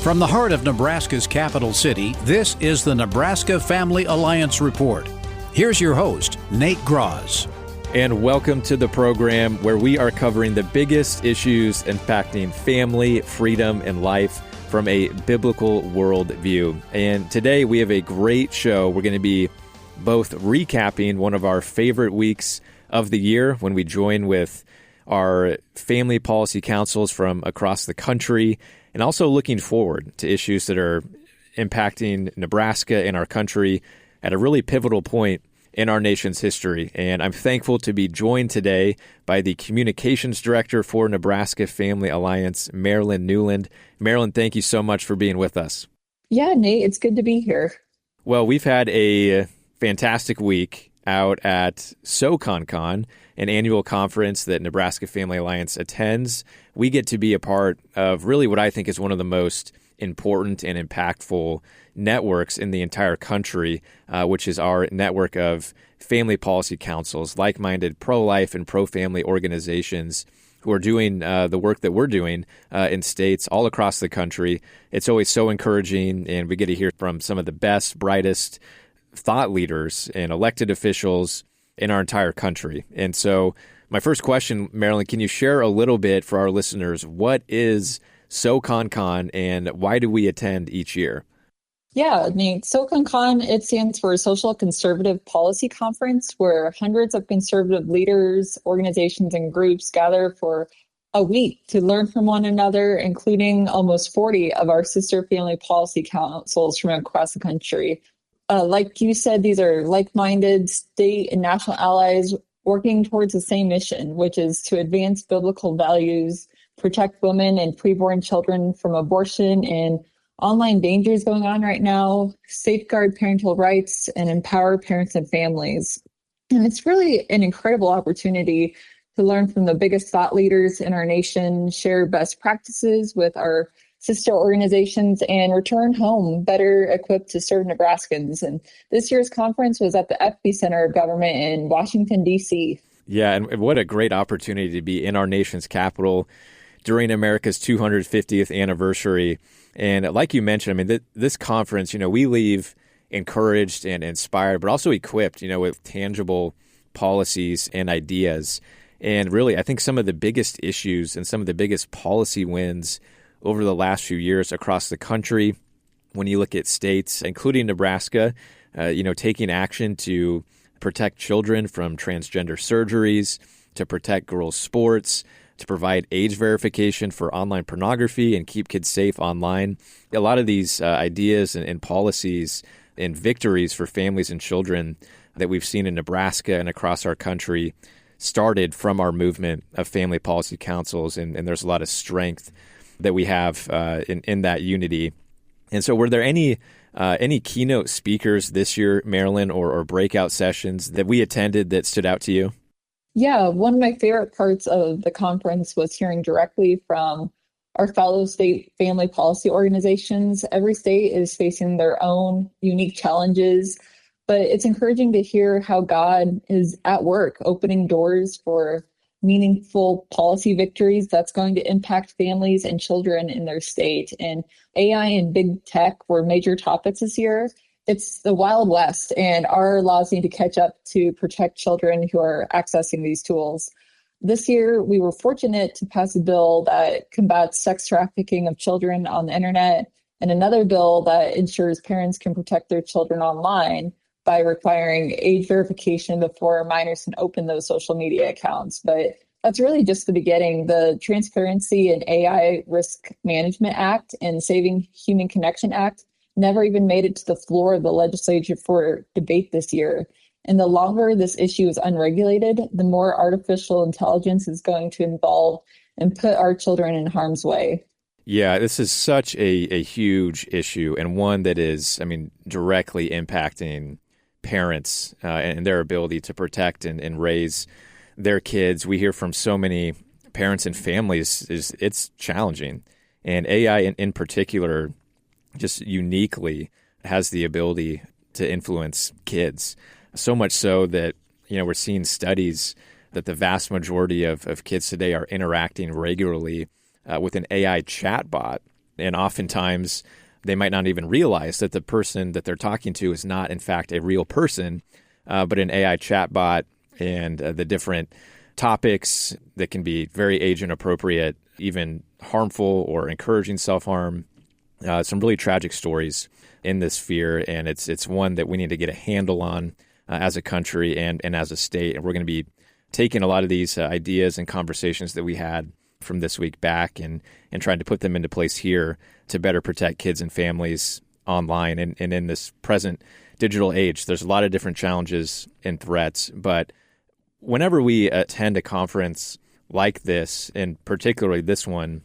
From the heart of Nebraska's capital city, this is the Nebraska Family Alliance Report. Here's your host, Nate Groz. And welcome to the program where we are covering the biggest issues impacting family, freedom, and life from a biblical worldview. And today we have a great show. We're going to be both recapping one of our favorite weeks of the year when we join with our family policy councils from across the country, and also looking forward to issues that are impacting Nebraska and our country at a really pivotal point in our nation's history. And I'm thankful to be joined today by the Communications Director for Nebraska Family Alliance, Marilyn Newland. Marilyn, thank you so much for being with us. Yeah, Nate, it's good to be here. Well, we've had a fantastic week out at SoConCon, an annual conference that Nebraska Family Alliance attends. We get to be a part of really what I think is one of the most important and impactful networks in the entire country, which is our network of family policy councils, like-minded pro-life and pro-family organizations who are doing the work that we're doing in states all across the country. It's always so encouraging, and we get to hear from some of the best, brightest thought leaders and elected officials in our entire country. And so my first question, Marilyn, can you share a little bit for our listeners, what is SoConCon and why do we attend each year? Yeah, Nate, SoConCon, it stands for Social Conservative Policy Conference, where hundreds of conservative leaders, organizations, and groups gather for a week to learn from one another, including almost 40 of our sister family policy councils from across the country. Like you said, these are like-minded state and national allies working towards the same mission, which is to advance biblical values, protect women and preborn children from abortion and online dangers going on right now, safeguard parental rights, and empower parents and families. And it's really an incredible opportunity to learn from the biggest thought leaders in our nation, share best practices with our sister organizations, and return home better equipped to serve Nebraskans. And this year's conference was at the epicenter of government in Washington, D.C. Yeah, and what a great opportunity to be in our nation's capital during America's 250th anniversary. And like you mentioned, I mean, this conference, we leave encouraged and inspired, but also equipped, with tangible policies and ideas. And really, I think some of the biggest issues and some of the biggest policy wins over the last few years across the country, when you look at states, including Nebraska, taking action to protect children from transgender surgeries, to protect girls' sports, to provide age verification for online pornography and keep kids safe online. A lot of these ideas and policies and victories for families and children that we've seen in Nebraska and across our country started from our movement of family policy councils, and there's a lot of strength that we have in that unity. And so were there any keynote speakers this year, Marilyn, or breakout sessions that we attended that stood out to you? Yeah, one of my favorite parts of the conference was hearing directly from our fellow state family policy organizations. Every state is facing their own unique challenges, but it's encouraging to hear how God is at work opening doors for meaningful policy victories that's going to impact families and children in their state. And AI and big tech were major topics this year. It's the Wild West, and our laws need to catch up to protect children who are accessing these tools. This year, we were fortunate to pass a bill that combats sex trafficking of children on the internet, and another bill that ensures parents can protect their children online by requiring age verification before minors can open those social media accounts. But that's really just the beginning. The Transparency and AI Risk Management Act and Saving Human Connection Act never even made it to the floor of the legislature for debate this year. And the longer this issue is unregulated, the more artificial intelligence is going to involve and put our children in harm's way. Yeah, this is such a huge issue, and one that is, directly impacting parents and their ability to protect and raise their kids. We hear from so many parents and families, it's challenging. And AI in particular just uniquely has the ability to influence kids. So much so that, we're seeing studies that the vast majority of kids today are interacting regularly with an AI chatbot And oftentimes they might not even realize that the person that they're talking to is not, in fact, a real person, but an AI chatbot, and the different topics that can be very age inappropriate, even harmful or encouraging self-harm. Some really tragic stories in this sphere, and it's one that we need to get a handle on as a country and as a state. And we're going to be taking a lot of these ideas and conversations that we had from this week back and trying to put them into place here to better protect kids and families online. And in this present digital age, there's a lot of different challenges and threats. But whenever we attend a conference like this, and particularly this one,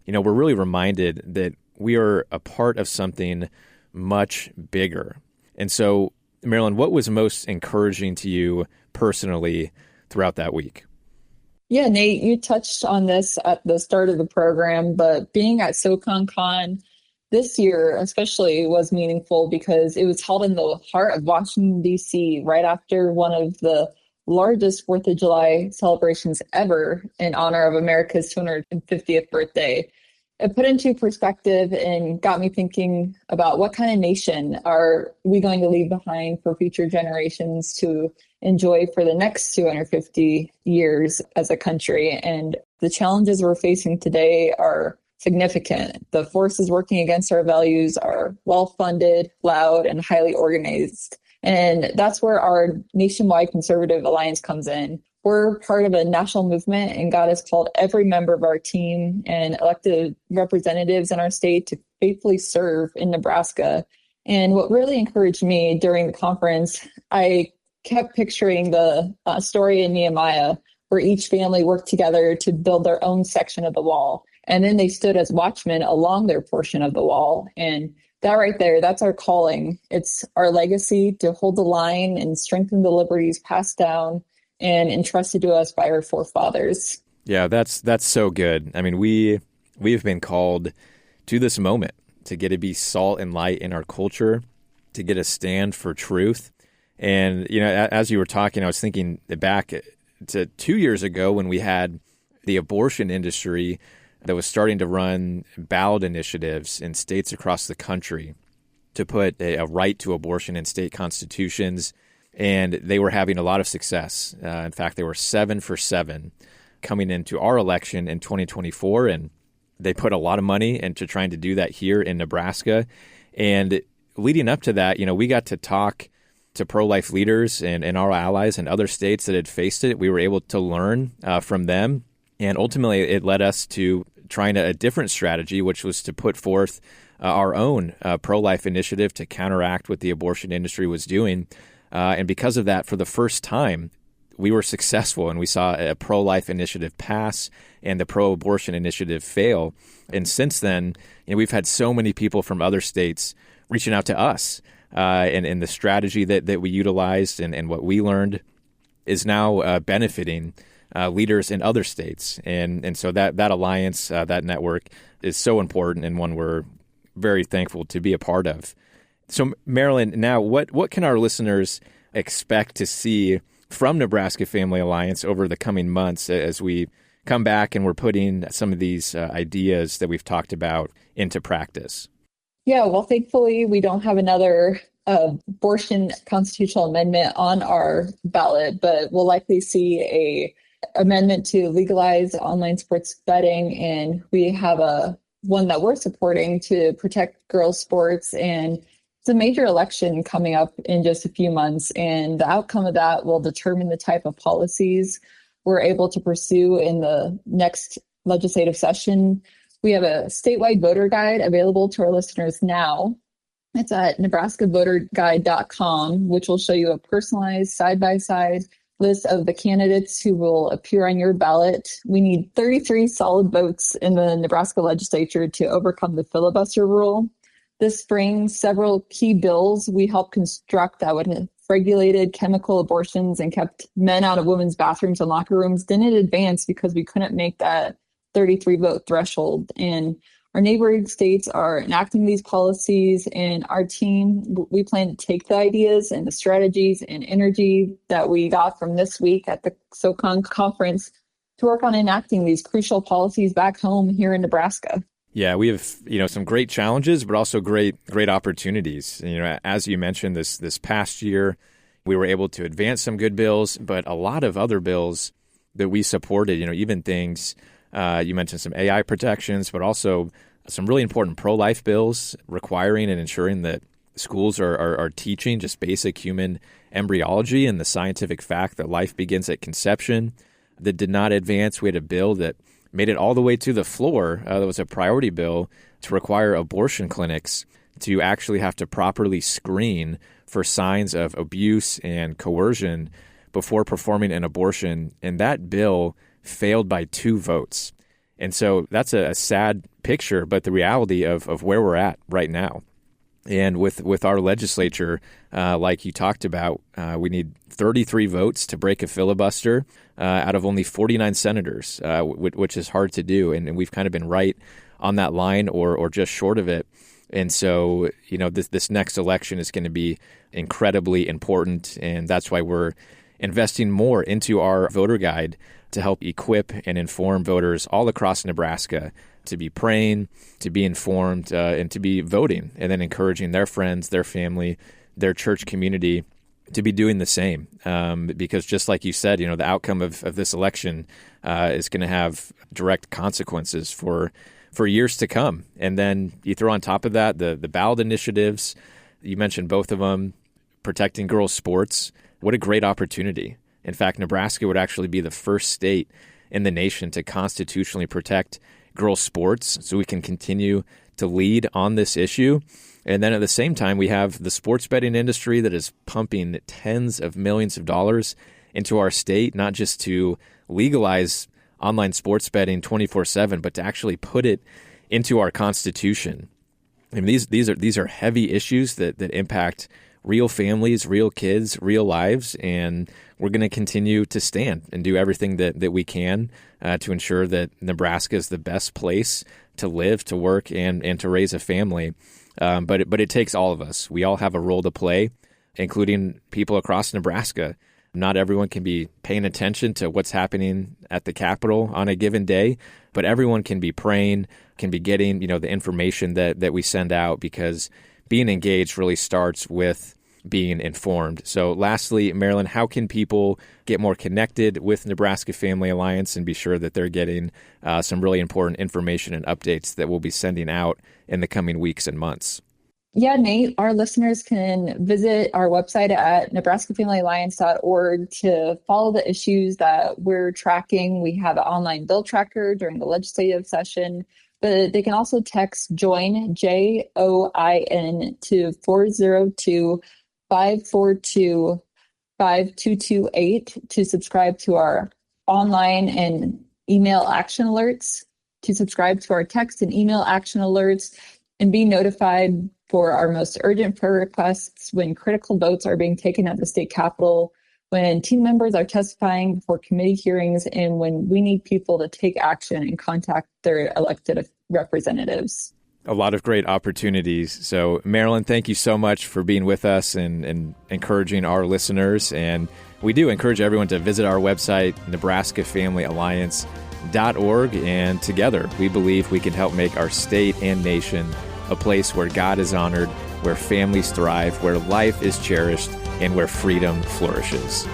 we're really reminded that we are a part of something much bigger. And so, Marilyn, what was most encouraging to you personally throughout that week? Yeah, Nate, you touched on this at the start of the program, but being at SoConCon this year especially was meaningful because it was held in the heart of Washington, D.C., right after one of the largest 4th of July celebrations ever in honor of America's 250th birthday. It put into perspective and got me thinking about what kind of nation are we going to leave behind for future generations to enjoy for the next 250 years as a country. And the challenges we're facing today are significant. The forces working against our values are well-funded, loud, and highly organized. And that's where our nationwide conservative alliance comes in. We're part of a national movement, and God has called every member of our team and elected representatives in our state to faithfully serve in Nebraska. And what really encouraged me during the conference, I kept picturing the story in Nehemiah, where each family worked together to build their own section of the wall. And then they stood as watchmen along their portion of the wall. And that right there, that's our calling. It's our legacy to hold the line and strengthen the liberties passed down and entrusted to us by our forefathers. Yeah, that's so good. I mean, we've been called to this moment to get to be salt and light in our culture, to get a stand for truth. And, as you were talking, I was thinking back to 2 years ago when we had the abortion industry that was starting to run ballot initiatives in states across the country to put a right to abortion in state constitutions. And they were having a lot of success. In fact, they were 7 for 7 coming into our election in 2024. And they put a lot of money into trying to do that here in Nebraska. And leading up to that, we got to talk to pro-life leaders and our allies in other states that had faced it. We were able to learn from them. And ultimately, it led us to trying a different strategy, which was to put forth our own pro-life initiative to counteract what the abortion industry was doing. And because of that, for the first time, we were successful and we saw a pro-life initiative pass and the pro-abortion initiative fail. And since then, we've had so many people from other states reaching out to us. And the strategy that we utilized and what we learned is now benefiting leaders in other states. And so that alliance, that network is so important and one we're very thankful to be a part of. So, Marilyn, now what can our listeners expect to see from Nebraska Family Alliance over the coming months as we come back and we're putting some of these ideas that we've talked about into practice? Yeah, well, thankfully, we don't have another abortion constitutional amendment on our ballot, but we'll likely see a amendment to legalize online sports betting. And we have one that we're supporting to protect girls' sports. And it's a major election coming up in just a few months, and the outcome of that will determine the type of policies we're able to pursue in the next legislative session. We have a statewide voter guide available to our listeners now. It's at nebraskavoterguide.com, which will show you a personalized side-by-side list of the candidates who will appear on your ballot. We need 33 solid votes in the Nebraska legislature to overcome the filibuster rule. This spring, several key bills we helped construct that would have regulated chemical abortions and kept men out of women's bathrooms and locker rooms didn't advance because we couldn't make that 33 vote threshold. And our neighboring states are enacting these policies, and our team, we plan to take the ideas and the strategies and energy that we got from this week at the SoCon conference to work on enacting these crucial policies back home here in Nebraska. Yeah, we have, some great challenges, but also great opportunities. As you mentioned, this past year, we were able to advance some good bills, but a lot of other bills that we supported, even things, you mentioned some AI protections, but also some really important pro-life bills requiring and ensuring that schools are teaching just basic human embryology and the scientific fact that life begins at conception, that did not advance. We had a bill that made it all the way to the floor. That was a priority bill to require abortion clinics to actually have to properly screen for signs of abuse and coercion before performing an abortion. And that bill failed by 2 votes. And so that's a sad picture, but the reality of where we're at right now. And with our legislature, like you talked about, we need 33 votes to break a filibuster out of only 49 senators, which is hard to do. And we've kind of been right on that line or just short of it. And so, this next election is going to be incredibly important. And that's why we're investing more into our voter guide to help equip and inform voters all across Nebraska to be praying, to be informed, and to be voting, and then encouraging their friends, their family, their church community to be doing the same. Because just like you said, the outcome of this election is going to have direct consequences for years to come. And then you throw on top of that the ballot initiatives. You mentioned both of them, protecting girls' sports. What a great opportunity. In fact, Nebraska would actually be the first state in the nation to constitutionally protect girls' sports, so we can continue to lead on this issue. And then at the same time, we have the sports betting industry that is pumping tens of millions of dollars into our state, not just to legalize online sports betting 24/7, but to actually put it into our Constitution. I mean, these are heavy issues that impact real families, real kids, real lives, and we're going to continue to stand and do everything that we can to ensure that Nebraska is the best place to live, to work, and to raise a family. But it takes all of us. We all have a role to play, including people across Nebraska. Not everyone can be paying attention to what's happening at the Capitol on a given day, but everyone can be praying, can be getting the information that we send out, because being engaged really starts with being informed. So lastly, Marilyn, how can people get more connected with Nebraska Family Alliance and be sure that they're getting some really important information and updates that we'll be sending out in the coming weeks and months? Yeah, Nate, our listeners can visit our website at nebraskafamilyalliance.org to follow the issues that we're tracking. We have an online bill tracker during the legislative session, but they can also text JOIN, JOIN, to 402-542-5228 to subscribe to our online and email action alerts, to subscribe to our text and email action alerts, and be notified for our most urgent prayer requests when critical votes are being taken at the state capitol, when team members are testifying before committee hearings, and when we need people to take action and contact their elected representatives. A lot of great opportunities. So, Marilyn, thank you so much for being with us and encouraging our listeners. And we do encourage everyone to visit our website, nebraskafamilyalliance.org. And together, we believe we can help make our state and nation a place where God is honored, where families thrive, where life is cherished, and where freedom flourishes.